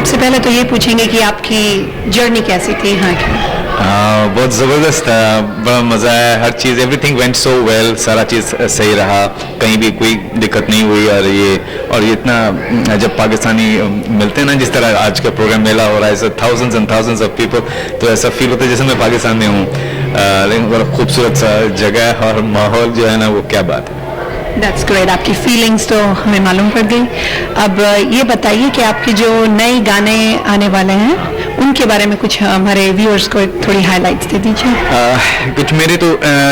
सबसे पहले तो ये पूछेंगे कि आपकी जर्नी कैसी थी यहाँ की? बहुत ज़बरदस्त था, बड़ा मज़ा आया, हर चीज़ एवरीथिंग वेंट सो वेल, सारा चीज़ सही रहा, कहीं भी कोई दिक्कत नहीं हुई। और ये इतना जब पाकिस्तानी मिलते हैं ना, जिस तरह आज का प्रोग्राम मेला हो रहा है, thousands and thousands of people, तो ऐसा फील होता है जैसे मैं पाकिस्तान में हूँ। लेकिन बड़ा खूबसूरत सा जगह है और माहौल जो है ना, वो क्या बात है। That's great. आपकी फीलिंग्स तो हमें मालूम पड़ गई। अब ये बताइए कि आपके जो नए गाने आने वाले हैं उनके बारे में कुछ हमारे व्यूअर्स को थोड़ी हाइलाइट्स दे दीजिए। कुछ मेरे तो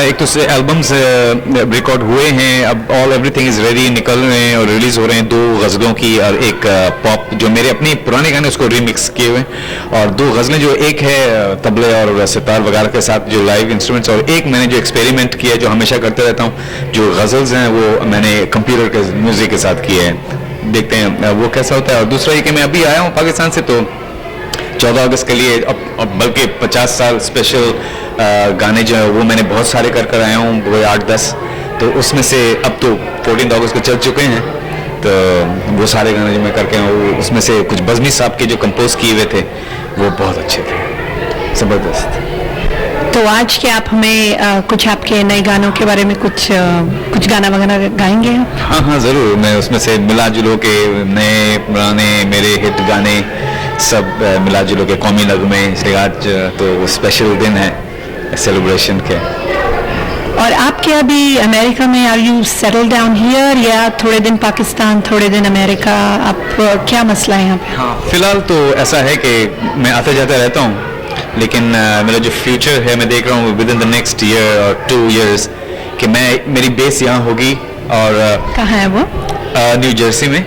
एक तो से एल्बम्स रिकॉर्ड हुए हैं, अब ऑल एवरीथिंग इज रेडी, निकल रहे हैं और रिलीज हो रहे हैं। 2 गज़लों की और एक पॉप, जो मेरे अपने पुराने गाने उसको रीमिक्स किए हुए, और 2 गज़लें, जो एक है तबले और सितार वगैरह के साथ जो लाइव इंस्ट्रूमेंट्स, और एक मैंने जो एक्सपेरिमेंट किया जो हमेशा करते रहता हूँ, जो गज़ल्स हैं वो मैंने कंप्यूटर के म्यूजिक के साथ किए हैं। देखते हैं वो कैसा होता है। और दूसरा ये कि मैं अभी आया हूँ पाकिस्तान से, तो 14 अगस्त के लिए अब बल्कि 50 साल स्पेशल गाने जो है वो मैंने बहुत सारे कर आया हूँ, वो 8-10, तो उसमें से अब तो 14 अगस्त को चल चुके हैं, तो वो सारे गाने जो मैं करके आया हूँ, उसमें से कुछ बज़मी साहब के जो कंपोज किए हुए थे वो बहुत अच्छे थे, ज़बरदस्त। तो आज के आप हमें कुछ आपके नए गानों के बारे में कुछ गाना वगैरह गाएंगे? हाँ ज़रूर, मैं उसमें से मिला जुलो के नए पुराने मेरे हिट गाने सब मिला जुलो के कौमी नगमे, इसलिए आज तो स्पेशल दिन है सेलिब्रेशन के। और आपके अभी अमेरिका में, are you settle down here, या थोड़े दिन पाकिस्तान थोड़े दिन अमेरिका, आप क्या मसला है यहाँ पे? हाँ, फिलहाल तो ऐसा है कि मैं आते जाते रहता हूँ, लेकिन मेरा जो फ्यूचर है मैं देख रहा हूँ with in the next year और 2 years कि मेरी बेस यहाँ होगी। और कहाँ है वो? न्यू जर्सी में।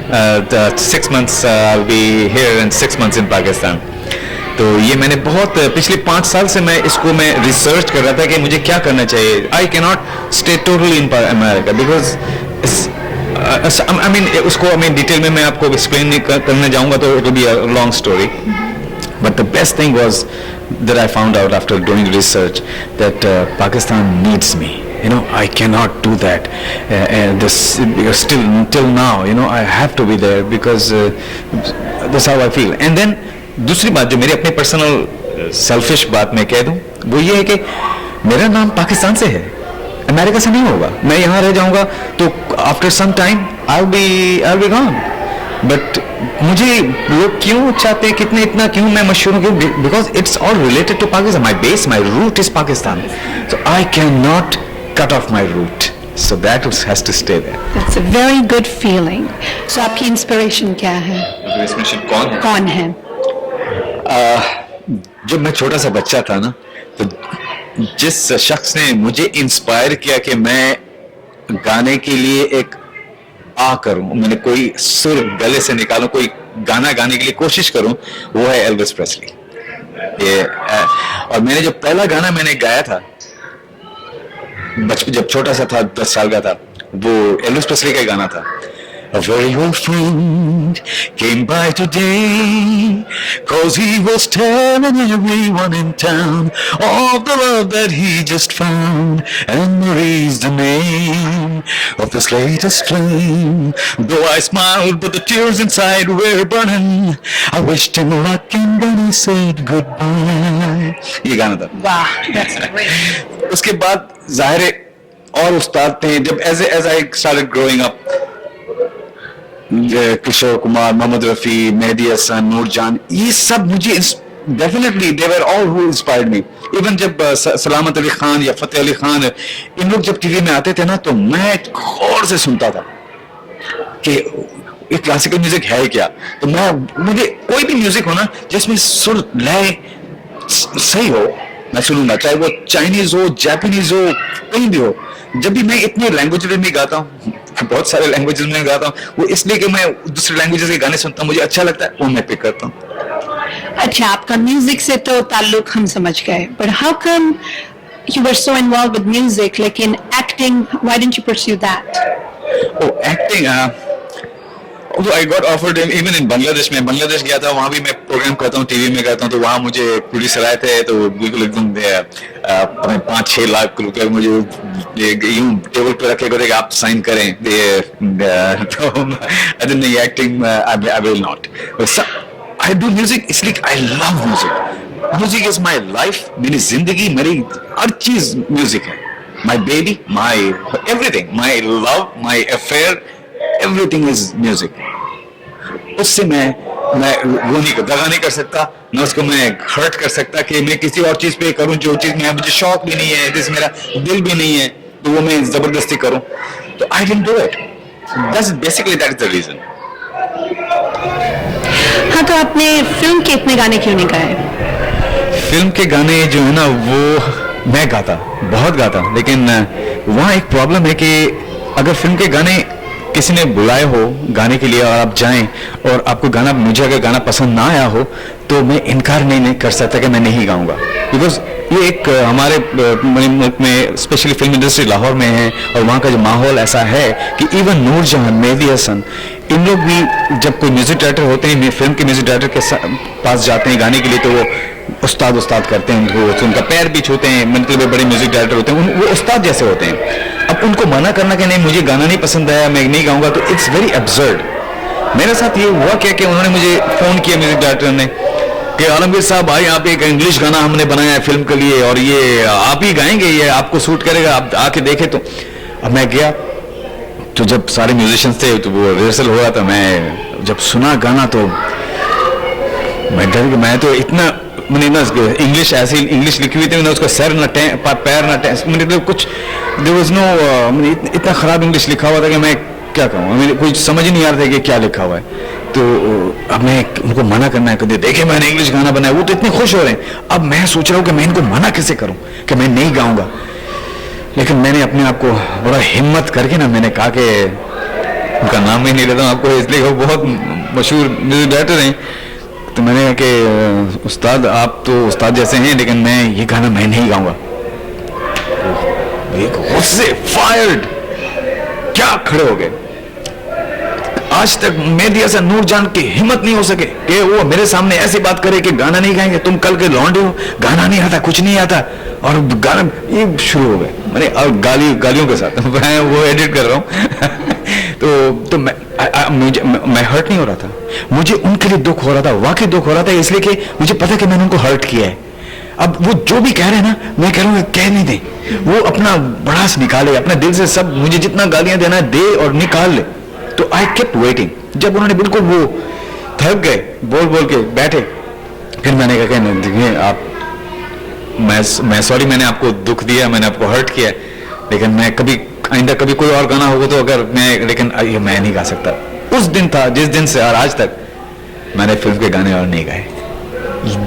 6 months I'll be here and 6 months in Pakistan. तो ये मैंने बहुत पिछले 5 साल से मैं रिसर्च कर रहा था कि मुझे क्या करना चाहिए। आई can not stay totally in America because I mean detail में मैं आपको एक्सप्लेन नहीं करने जाऊंगा तो it will be a long story. But the best thing was that I found out after doing research that Pakistan needs me. You know, I cannot do that. Because still till now, you know, I have to be there because that's how I feel. And then दूसरी बात जो मेरी अपनी personal selfish बात मैं कह दूं, वो ये है कि मेरा नाम पाकिस्तान से है, अमेरिका से नहीं होगा। मैं यहाँ रह जाऊंगा तो after some time I'll be gone. But मुझे लोग क्यों चाहते हैं, कितने इतना क्यों मैं मशहूर हूँ? Because it's all related to Pakistan. My base, my root is Pakistan, so I can not cut off my root, so that has to stay there. That's a very good feeling. So आपकी इंस्पिरेशन क्या है? Inspiration कौन है? जब मैं छोटा सा बच्चा था ना, तो जिस शख्स ने मुझे इंस्पायर किया कि मैं गाने के लिए एक करूं, मैंने कोई सुर गले से निकालूं, कोई गाना गाने के लिए कोशिश करूं, वो है एल्विस प्रेस्ली। और मैंने जो पहला गाना मैंने गाया था बचपन, जब छोटा सा था, 10 साल का था, वो एल्विस प्रेस्ली का गाना था। A very old friend came by today, 'cause he was telling everyone in town of the love that he just found. And Marie's the name of this latest flame. Though I smiled, but the tears inside were burning. I wished him luck and then he said goodbye. ये गाना था। वाह, that's great. उसके बाद जाहिर है और उस्ताद थे, जब as I started growing up, Kishore Kumar, Mohammad Rafi, Mehdi Hasan, Nur Jahan, ये सब मुझे definitely they were all who inspired me. Even जब सलामत अली खान या फतेह अली खान, इन लोग जब टीवी में आते थे ना, तो मैं गौर से सुनता था कि ये क्लासिकल म्यूजिक है क्या। तो मुझे कोई भी म्यूजिक हो ना जिसमें सुर लय सही हो, मैं सुनूंगा, चाहे वो चाइनीज हो, जापानीज हो, कहीं भी हो। जब भी मैं इतने लैंग्वेज में गाता हूँ, बहुत सारे लैंग्वेजेस में गाता हूँ, वो इसलिए कि मैं दूसरे लैंग्वेजेस के गाने सुनता हूँ, मुझे अच्छा लगता है, वो मैं पिक करता हूँ। अच्छा, आपका म्यूजिक से तो ताल्लुक हम समझ गए, but how come you were so involved with music, लेकिन acting, why didn't you pursue that? Oh, acting, although I got offered even in Bangladesh, मैं बांग्लादेश गया था, वहाँ भी मैं प्रोग्राम करता हूँ, टीवी में करता हूँ, तो वहाँ मुझे पुलिस आए थे, तो बिल्कुल एकदम 5-6 लाख रुपए मुझे यूं टेबल पे रखे कि आप साइन करें, तो नहीं, acting I will not. I do music इसलिए I love music. Music is my life. मेरी जिंदगी, मेरी हर चीज म्यूजिक है. My baby, my everything, my love, my affair, everything is music. उससे मैं वो नहीं दगा नहीं कर सकता, न उसको मैं हर्ट कर सकता कि मैं किसी और चीज पे करूं जो चीज में मुझे शौक भी नहीं है, जिस मेरा दिल भी नहीं है, तो वो मैं जबरदस्ती करूं. तो I didn't do it. That's basically that is the reason. हाँ, तो आपने फिल्म के इतने गाने क्यों नहीं गाए? फिल्म के गाने जो है ना वो मैं गाता, बहुत गाता, लेकिन वहाँ एक प्रॉब्लम है कि अगर फिल्म के गाने किसी ने बुलाए हो गाने के लिए और आप जाएं और आपको गाना, मुझे अगर गाना पसंद ना आया हो तो मैं इनकार नहीं कर सकता कि मैं नहीं गाऊंगा. बिकॉज ये एक हमारे मुल्क में स्पेशली फिल्म इंडस्ट्री लाहौर में है और वहाँ का जो माहौल ऐसा है कि इवन नूरजहां, मेहदी हसन, इन लोग भी जब कोई म्यूजिक डायरेक्टर होते हैं, फिल्म के म्यूजिक डायरेक्टर के पास जाते हैं गाने के लिए, तो वो उस्ताद करते हैं उनको, उनका पैर भी छूते हैं. मतलब बड़े म्यूजिक डायरेक्टर होते हैं, वो उस्ताद जैसे होते हैं. अब उनको मना करना कि नहीं मुझे गाना नहीं पसंद आया, मैं नहीं गाऊंगा, तो इट्स वेरी एब्सर्ड. मेरे साथ ये हुआ क्या कि उन्होंने मुझे फोन किया म्यूजिक डायरेक्टर ने कि आलमगीर साहब भाई, आप एक इंग्लिश गाना हमने बनाया है फिल्म के लिए और ये आप ही गाएंगे, ये आपको सूट करेगा, आप आके देखे. तो अब मैं गया, तो जब सारे म्यूजिशियंस थे तो वो रिहर्सल हो रहा था, मैं जब सुना गाना तो मैं डर गया. मैं तो इतना, मैंने ना इंग्लिश ऐसी इंग्लिश लिखी हुई थी, मैंने उसका सर ना पैर ना मतलब कुछ देयर वाज नो, इतना खराब इंग्लिश लिखा हुआ था कि मैं क्या कहूँ, मुझे कुछ समझ ही नहीं आ रहा था कि क्या लिखा हुआ है. तो अब मैं उनको मना करना है, कहते देखे मैंने इंग्लिश गाना बनाया, वो तो इतने खुश हो रहे हैं. अब मैं सोच रहा हूँ कि मैं इनको मना कैसे करूँ कि मैं नहीं गाऊंगा. लेकिन मैंने अपने आप को बड़ा हिम्मत करके ना, मैंने कहा कि उनका नाम ही नहीं लेता हूँ आपको, इसलिए वो बहुत मशहूर म्यूजिक डायरेक्टर हैं. तो मैंने कहा कि उस्ताद आप तो उस्ताद जैसे हैं, लेकिन मैं ये गाना मैं नहीं गाऊंगा. एक गुस्से, फायर्ड, क्या खड़े हो गए. आज तक मेहदी हसन, नूरजहां की हिम्मत नहीं हो सके कि वो मेरे सामने ऐसी बात करे कि गाना नहीं गाएंगे, तुम कल के लौंडे हो, गाना नहीं आता, कुछ नहीं आता, और गाना ये शुरू हो गए. मैंने और गालियों के साथ मैं वो एडिट कर रहा हूँ. तो मैं हर्ट नहीं हो रहा था, मुझे उनके लिए दुख हो रहा था, वाकई दुख हो रहा था, इसलिए कि मुझे पता कि मैंने उनको हर्ट किया है. अब वो जो भी कह रहे हैं ना, मैं कह रहा हूँ कह नहीं दे, वो अपना भड़ास निकाले अपने दिल से, सब मुझे जितना गालियां देना है दे और निकाल ले. तो आई केप्ट वेटिंग. जब उन्होंने बिल्कुल वो थक गए, बोल के बैठे, फिर मैंने कहा देखिए आप, मैं सॉरी, मैंने आपको दुख दिया, मैंने आपको हर्ट किया, लेकिन मैं कभी आइंदा कभी कोई और गाना होगा तो अगर मैं, लेकिन ये मैं नहीं गा सकता. उस दिन था जिस दिन से और आज तक मैंने फिल्म के गाने और नहीं गाए.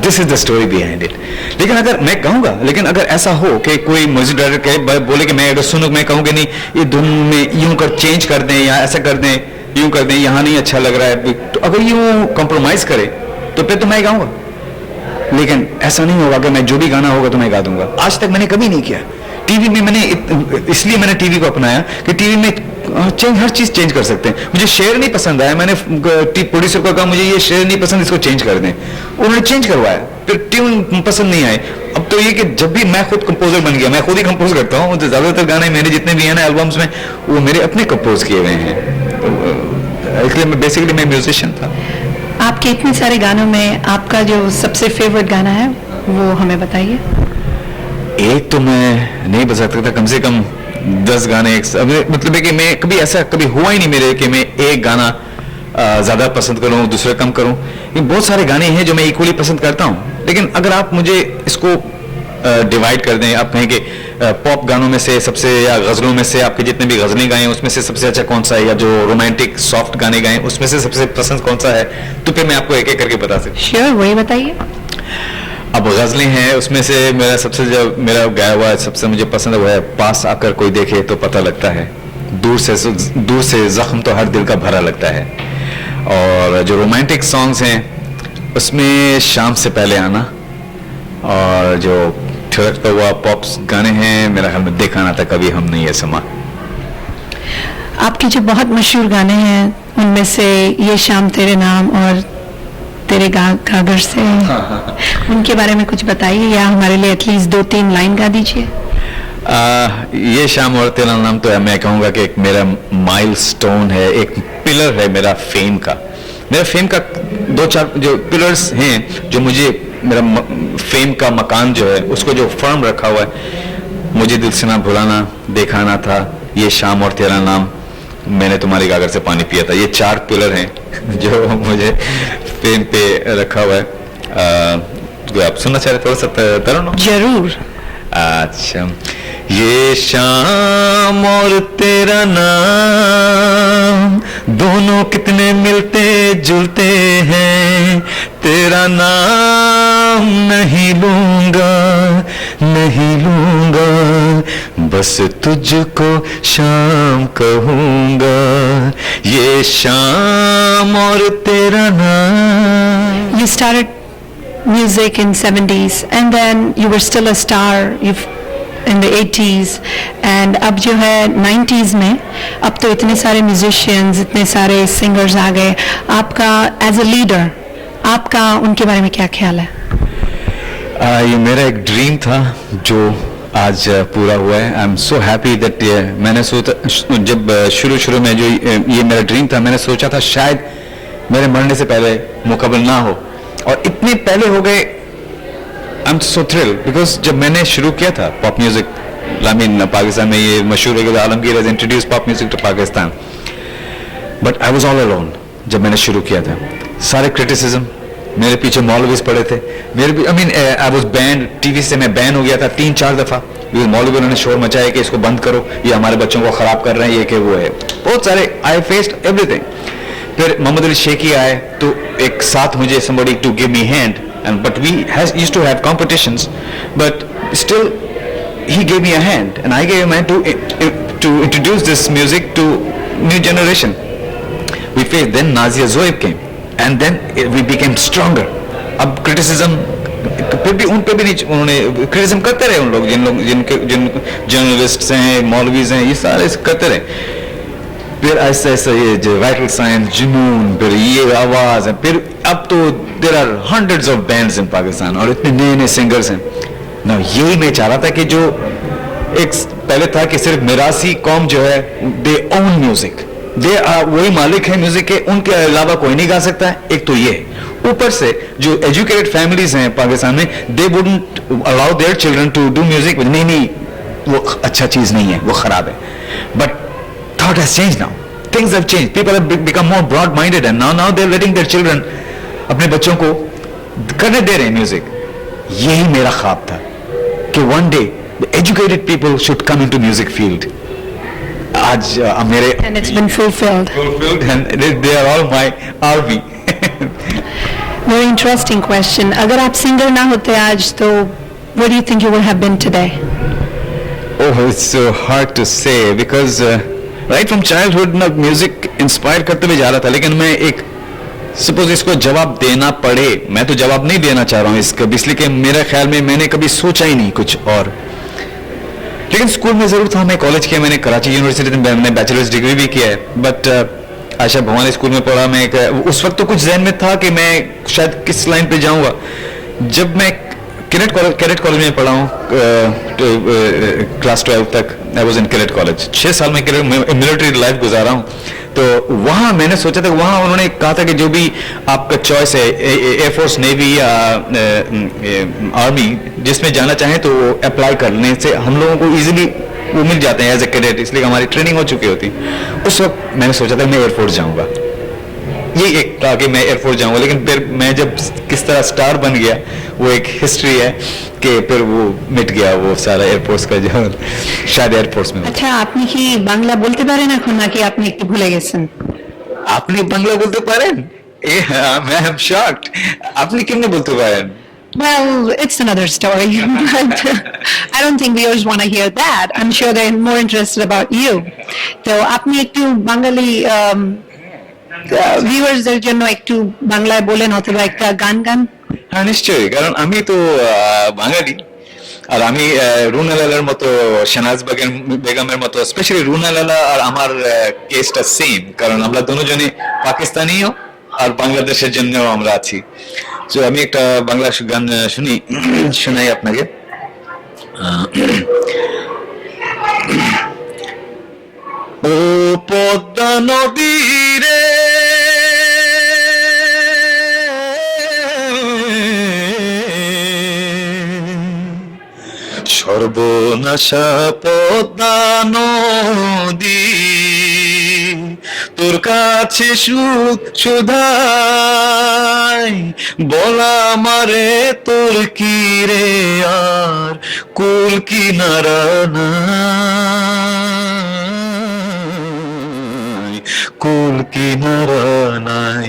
This is the story behind it. लेकिन अगर मैं कहूंगा, लेकिन अगर ऐसा हो कि कोई म्यूजिक डायरेक्टर बोले कि मैं अगर सुनूं, मैं कहूँ कि नहीं ये धुन में यूं कर चेंज कर दें या ऐसा कर दें, यूं कर दें, यहाँ नहीं अच्छा लग रहा है, तो अगर यूं कॉम्प्रोमाइज करे तो फिर तो मैं गाऊंगा. लेकिन ऐसा नहीं होगा कि मैं जो भी गाना होगा तो मैं गा दूंगा. आज तक मैंने कभी नहीं किया. टीवी में मैंने इसलिए मैंने टीवी को अपनाया कि टीवी में हर चीज चेंज कर सकते हैं. मुझे शेर नहीं पसंद आया, मैंने प्रोड्यूसर को कहा मुझे ये शेर नहीं पसंद, इसको चेंज कर दें. उन्होंने चेंज करवाया. फिर ट्यून पसंद नहीं आए. अब तो ये कि जब भी मैं खुद कंपोजर बन गया, मैं खुद ही कंपोज करता हूँ, तो ज्यादातर गाने मेरे जितने भी हैं ना एल्बम्स में, वो मेरे अपने कंपोज किए हुए हैं. इसलिए मैं बेसिकली मैं म्यूजिशियन था. आपके इतने सारे गानों में आपका जो सबसे फेवरेट गाना है वो हमें बताइए. एक तो मैं नहीं बता सकता, कम से कम 10 गाने एक, मतलब है कि मैं कभी ऐसा कभी हुआ ही नहीं मेरे कि मैं एक गाना ज्यादा पसंद करूं, दूसरा कम करूं. ये बहुत सारे गाने हैं जो मैं इक्वली पसंद करता हूं. लेकिन अगर आप मुझे इसको डिवाइड कर दें, आप कहें कि पॉप गानों में से सबसे, या गजलों में से आपके जितने भी गजलें गाएं उसमें से सबसे अच्छा कौन सा है, या जो रोमांटिक सॉफ्ट गाने गाएं उसमें से सबसे पसंद कौन सा है, तो फिर मैं आपको एक एक करके बता सकता हूँ. श्योर, वही बताइए. अब गजलें हैं, उसमें से मेरा सबसे, जो मेरा गाया हुआ सबसे मुझे पसंद है वो है, पास आकर कोई देखे तो पता लगता है, दूर से जख्म तो हर दिल का भरा लगता है. और जो रोमांटिक सॉन्ग्स हैं उसमें शाम से पहले आना, और जो थिरकता हुआ पॉप्स गाने हैं, मेरा ख्याल में देखा ना था कभी हमने ये समा. आपके जो बहुत मशहूर गाने हैं उनमें से ये शाम तेरे नाम और तेरे गागर से, उनके बारे में कुछ बताइए, या हमारे लिए एटलीस्ट 2-3 लाइन गा दीजिए. ये शाम और तेरा नाम तो मैं कहूँगा कि एक मेरा माइलस्टोन है, एक पिलर है मेरा फेम का. मेरा फेम का दो चार जो पिलर्स हैं, जो मुझे मेरा फेम का मकान जो है उसको जो फर्म रखा हुआ है, मुझे दिल से ना भुलाना, देखा ना था, ये शाम और तेरा नाम, मैंने तुम्हारी गागर से पानी पिया था, ये चार पिलर हैं जो मुझे फेम पे रखा हुआ है। जो आप सुनना चाह रहे थोड़ा सा तरुण? जरूर। अच्छा, ये शाम और तेरा नाम दोनों कितने मिलते जुलते हैं, तेरा नाम नहीं लूंगा, नहीं लूंगा, बस तुझको शाम कहूंगा, ये शाम और तेरा नाम। You started music in 70s and then you were still a star in the 80s and अब जो है 90s में, अब तो इतने सारे musicians, इतने सारे singers आ गए, आपका as a leader, आपका उनके बारे में क्या ख्याल है? ये मेरा एक ड्रीम था जो आज पूरा हुआ है। आई एम सो हैप्पी दैट मैंने सोचा, जब शुरू में जो ये मेरा ड्रीम था, मैंने सोचा था शायद मेरे मरने से पहले मुकम्मल ना हो, और इतने पहले हो गए। I am so thrill because जब मैंने शुरू किया था pop music, I mean Pakistan में ये मशहूर है कि Alamgir has introduce pop music to Pakistan, but I was all alone जब मैंने शुरू किया था। सारे क्रिटिसिज्म, मेरे पीछे मौलवीज पड़े थे, मेरे I mean I was band, TV से मैं बैन हो गया था 3-4 दफा। मौलवी ने शोर मचाया कि इसको बंद करो, ये हमारे बच्चों को खराब कर रहे हैं, ये कि वो है, बहुत सारे, आई फेस्ड एवरीथिंग। फिर मोहम्मद अली शेखी आए तो एक साथ मुझे somebody to give me hand, and but we used to have competitions, but still he gave me a hand and I gave him a hand to introduce this music to new generation. We faced, then Nazia Zoeb came and then we became stronger. अब criticism फिर भी उन पे भी नहीं, उन्होंने criticism करते रहे, उन लोग जिन जर्नलिस्ट हैं, मौलवीज हैं, ये सारे करते रहे। फिर ऐसा ऐसा ये जो वाइटल साइंस, जुनून, फिर ये आवाज है, फिर अब तो there are hundreds of bands in Pakistan और इतने नए नए सिंगर्स हैं ना। यही मैं चाह रहा था कि जो एक पहले था कि सिर्फ मिरासी कौम जो है दे ओन म्यूजिक, दे वही मालिक है म्यूजिक के, उनके अलावा कोई नहीं गा सकता है। एक तो ये, ऊपर से जो एजुकेटेड फैमिलीज हैं पाकिस्तान में, they wouldn't allow their children to do music, नहीं नहीं वो अच्छा चीज नहीं है, वो खराब है। But thought has changed now. Things have changed. People have become more broad-minded and now they're letting their children, अपने बच्चों को करने दे रहे हैं म्यूजिक। यही मेरा ख्वाब था कि one day the educated people should come into music field. आज मेरे And it's been fulfilled. And they are all my army. Very interesting question. अगर आप सिंगर ना होते आज तो what do you think you would have been today? Oh, it's so hard to say because right from childhood ना music inspire करते हुए जा रहा था, लेकिन मैं एक सपोज इसको जवाब देना पड़े, मैं तो जवाब नहीं देना चाह रहा हूँ इसका, इसलिए कि मेरे ख्याल में मैंने कभी सोचा ही नहीं कुछ और। लेकिन स्कूल में जरूर था, मैं कॉलेज किया, मैंने कराची यूनिवर्सिटी में मैंने बैचलर्स डिग्री भी किया है, बट आशा भवानी स्कूल में पढ़ा मैं। उस वक्त तो कुछ जहन में था कि मैं शायद किस लाइन पे जाऊंगा। जब मैं कैडेट कॉलेज में पढ़ा हूँ क्लास 12 तक, I was in cadet college, 6 साल में मिलिट्री लाइफ गुजारा हूँ। तो वहाँ मैंने सोचा था, वहाँ उन्होंने कहा था कि जो भी आपका चॉइस है, एयरफोर्स, नेवी या आर्मी, जिसमें जाना चाहें तो अप्लाई करने से हम लोगों को इजीली वो मिल जाते हैं एज ए कैडेट, इसलिए हमारी ट्रेनिंग हो चुकी होती। उस वक्त मैंने सोचा था मैं एयरफोर्स जाऊँगा, ये एक था कि मैं एयरफोर्स जाऊंगा। लेकिन फिर मैं जब किस तरह स्टार बन गया, वो एक हिस्ट्री है कि फिर वो मिट गया वो सारा एयरफोर्स का, जो शायद एयरफोर्स में। अच्छा, আপনি কি বাংলা বলতে পারেন এখন নাকি আপনি একটু ভুলে গেছেন? আপনি বাংলা বলতে পারেন? मैं am shocked, আপনি কেমনে বলতে পারেন? Well, it's another story. But I don't think viewers want to hear that. I'm sure they're more interested about you. তো আপনি একটু বাঙালি ভিউয়ার্সদের জন্য একটু বাংলায় বলেন অথবা একটা গান গান। হ্যাঁ নিশ্চয়ই, কারণ আমি তো বাঙালি, আর আমি রুনা লালার মতো, শাহনাজ বেগমের মতো, স্পেশালি রুনা লালা আর আমার কেসটা সেম, কারণ আমরা দুজনে পাকিস্তানিও আর বাংলাদেশের জন্য আমরা আছি। তো আমি একটা বাংলা গান শোনাই আপনাকে। ও পদ্মা নদী রে করবো নশা পদ্মা নদী তোর কাছে সুখ সুধাই বলা মারে তোর কি রে আর কুল কিনারা নাই কুল কিনারা নাই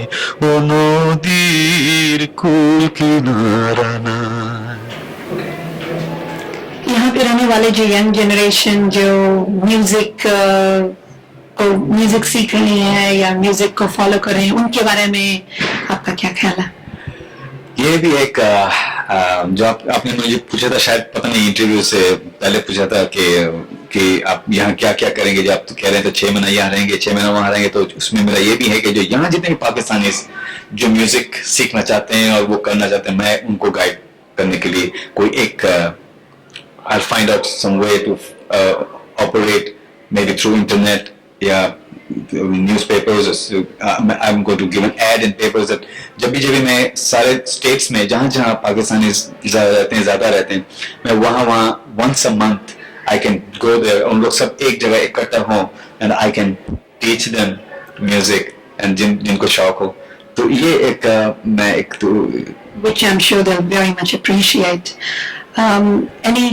ও নদীর কুল কিনারা নাই यहाँ पे रहने वाले जो यंग जनरेशन जो म्यूजिक सीख रही है या म्यूजिक को फॉलो कर रहे हैं उनके बारे में आपका क्या ख्याल है? ये भी एक जो आपने मुझे पूछा था, शायद पता नहीं इंटरव्यू से पहले पूछा था कि आप यहाँ क्या क्या करेंगे, जब आप तो कह रहे हैं तो 6 महीना यहाँ रहेंगे 6 महीना वहां रहेंगे, तो उसमें मेरा ये भी है कि जो यहाँ जितने भी पाकिस्तानी जो म्यूजिक सीखना चाहते हैं और वो करना चाहते हैं, मैं उनको गाइड करने के लिए कोई एक I'll find out some way to operate maybe through internet, yeah, newspapers. I'm going to give an ad in papers that जब भी मैं सारे states में जहाँ पाकिस्तानी ज़्यादा रहते हैं, मैं वहाँ once a month I can go there. उन लोग सब एक जगह इकट्ठा हों and I can teach them music and जिनको शौक हो, तो ये एक मैं एक तो Which I'm sure they'll very much appreciate. Any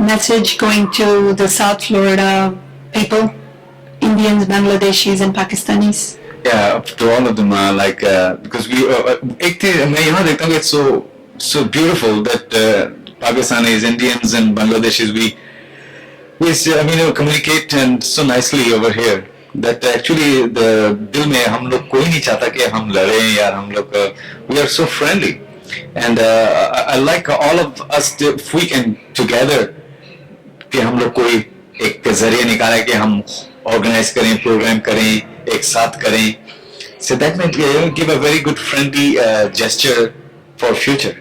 message going to the South Florida people, Indians, Bangladeshis, and Pakistanis? Yeah, to all of them, like because we, एक थी मैं यहाँ देखता हूँ it's so beautiful that Pakistanis, Indians, and Bangladeshis we communicate and so nicely over here that actually the दिल में हम लोग कोई नहीं चाहता कि हम लड़ें यार, हम लोग we are so friendly. And I like all of us if we can together कि हम लोग कोई एक जरिया निकाले कि हम ऑर्गेनाइज करें, प्रोग्राम करें, एक साथ करें, so that might give a very good friendly gesture for future.